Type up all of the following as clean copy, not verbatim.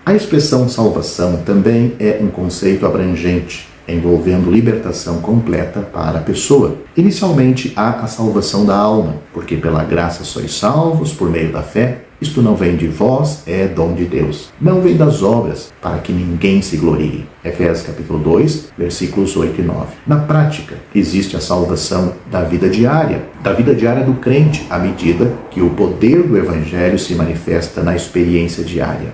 A expressão salvação também é um conceito abrangente, envolvendo libertação completa para a pessoa. Inicialmente há a salvação da alma, porque pela graça sois salvos por meio da fé. Isto não vem de vós, é dom de Deus. Não vem das obras, para que ninguém se glorie. Efésios capítulo 2, versículos 8 e 9. Na prática, existe a salvação da vida diária do crente, à medida que o poder do Evangelho se manifesta na experiência diária.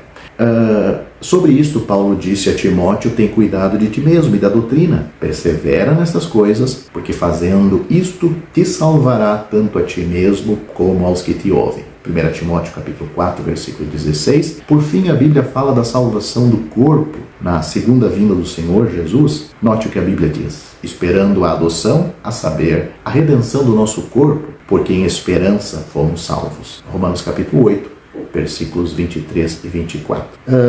Sobre isto, Paulo disse a Timóteo: tem cuidado de ti mesmo e da doutrina. Persevera nestas coisas, porque fazendo isto te salvará tanto a ti mesmo como aos que te ouvem. 1 Timóteo capítulo 4, versículo 16. Por fim, a Bíblia fala da salvação do corpo na segunda vinda do Senhor Jesus. Note o que a Bíblia diz: esperando a adoção, a saber, a redenção do nosso corpo, porque em esperança fomos salvos. Romanos capítulo 8, versículos 23 e 24.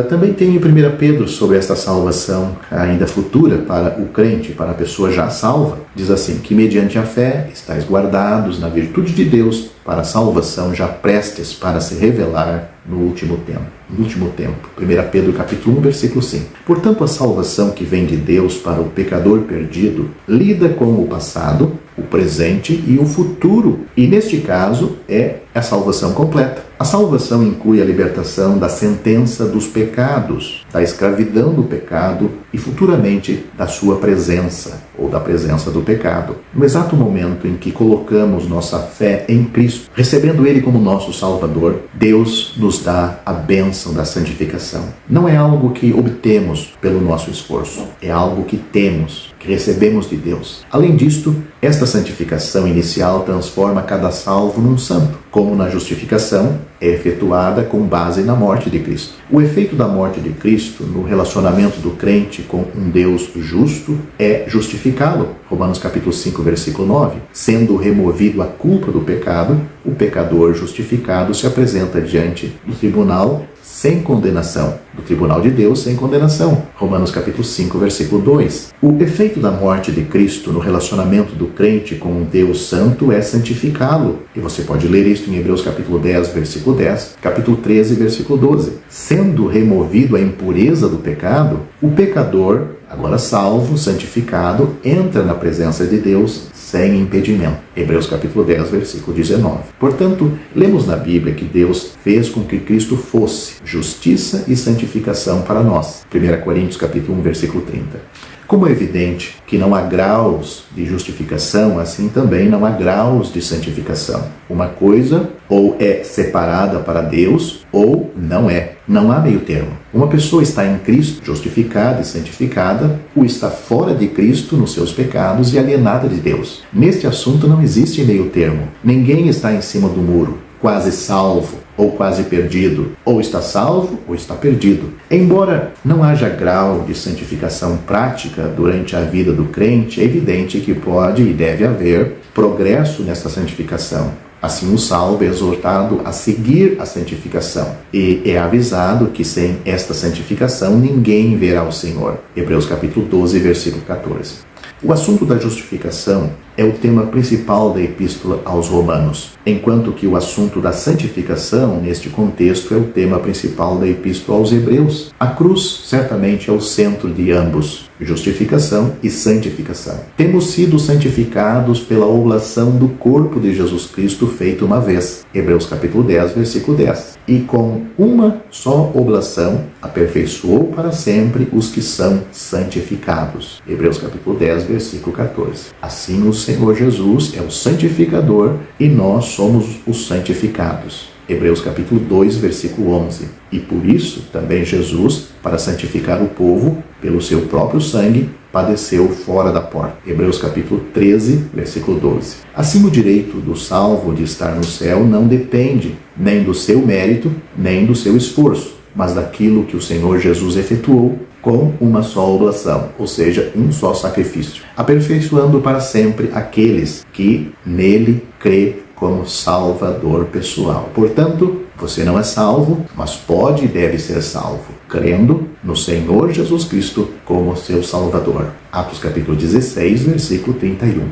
Também tem em 1 Pedro sobre esta salvação ainda futura para o crente, para a pessoa já salva. Diz assim: que mediante a fé estáis guardados na virtude de Deus para a salvação já prestes para se revelar no último tempo. 1 Pedro capítulo 1, versículo 5. Portanto, a salvação que vem de Deus para o pecador perdido lida com o passado, o presente e o futuro. E neste caso é a salvação completa. A salvação inclui a libertação da sentença dos pecados, da escravidão do pecado e futuramente da sua presença ou da presença do pecado. No exato momento em que colocamos nossa fé em Cristo, recebendo Ele como nosso Salvador, Deus nos dá a bênção da santificação. Não é algo que obtemos pelo nosso esforço, é algo que temos, que recebemos de Deus. Além disto, esta santificação inicial transforma cada salvo num santo, como na justificação é efetuada com base na morte de Cristo. O efeito da morte de Cristo no relacionamento do crente com um Deus justo é justificá-lo. Romanos capítulo 5, versículo 9. Sendo removido a culpa do pecado, o pecador justificado se apresenta diante do tribunal sem condenação, do tribunal de Deus sem condenação. Romanos capítulo 5, versículo 2. O efeito da morte de Cristo no relacionamento do crente com um Deus santo é santificá-lo. E você pode ler isto em Hebreus capítulo 10, versículo 10, capítulo 13, versículo 12. Sendo removido a impureza do pecado, o pecador, agora salvo, santificado, entra na presença de Deus sem impedimento. Hebreus capítulo 10, versículo 19. Portanto, lemos na Bíblia que Deus fez com que Cristo fosse justiça e santificação para nós. 1 Coríntios capítulo 1, versículo 30. Como é evidente que não há graus de justificação, assim também não há graus de santificação. Uma coisa ou é separada para Deus ou não é. Não há meio termo. Uma pessoa está em Cristo, justificada e santificada, ou está fora de Cristo nos seus pecados e alienada de Deus. Neste assunto não existe meio termo. Ninguém está em cima do muro, quase salvo ou quase perdido, ou está salvo ou está perdido. Embora não haja grau de santificação prática durante a vida do crente, é evidente que pode e deve haver progresso nessa santificação. Assim, o salvo é exortado a seguir a santificação e é avisado que sem esta santificação ninguém verá o Senhor. Hebreus capítulo 12, versículo 14. O assunto da justificação é o tema principal da Epístola aos Romanos, enquanto que o assunto da santificação, neste contexto, é o tema principal da Epístola aos Hebreus. A cruz, certamente, é o centro de ambos, justificação e santificação. Temos sido santificados pela oblação do corpo de Jesus Cristo feita uma vez. Hebreus capítulo 10, versículo 10. E com uma só oblação, aperfeiçoou para sempre os que são santificados. Hebreus capítulo 10, versículo 14. Assim, o Senhor Jesus é o santificador e nós somos os santificados. Hebreus capítulo 2, versículo 11. E por isso também Jesus, para santificar o povo, pelo seu próprio sangue, padeceu fora da porta. Hebreus capítulo 13, versículo 12. Assim, o direito do salvo de estar no céu não depende nem do seu mérito, nem do seu esforço, mas daquilo que o Senhor Jesus efetuou com uma só oblação, ou seja, um só sacrifício, aperfeiçoando para sempre aqueles que nele crê como Salvador pessoal. Portanto, você não é salvo, mas pode e deve ser salvo, crendo no Senhor Jesus Cristo como seu Salvador. Atos capítulo 16, versículo 31.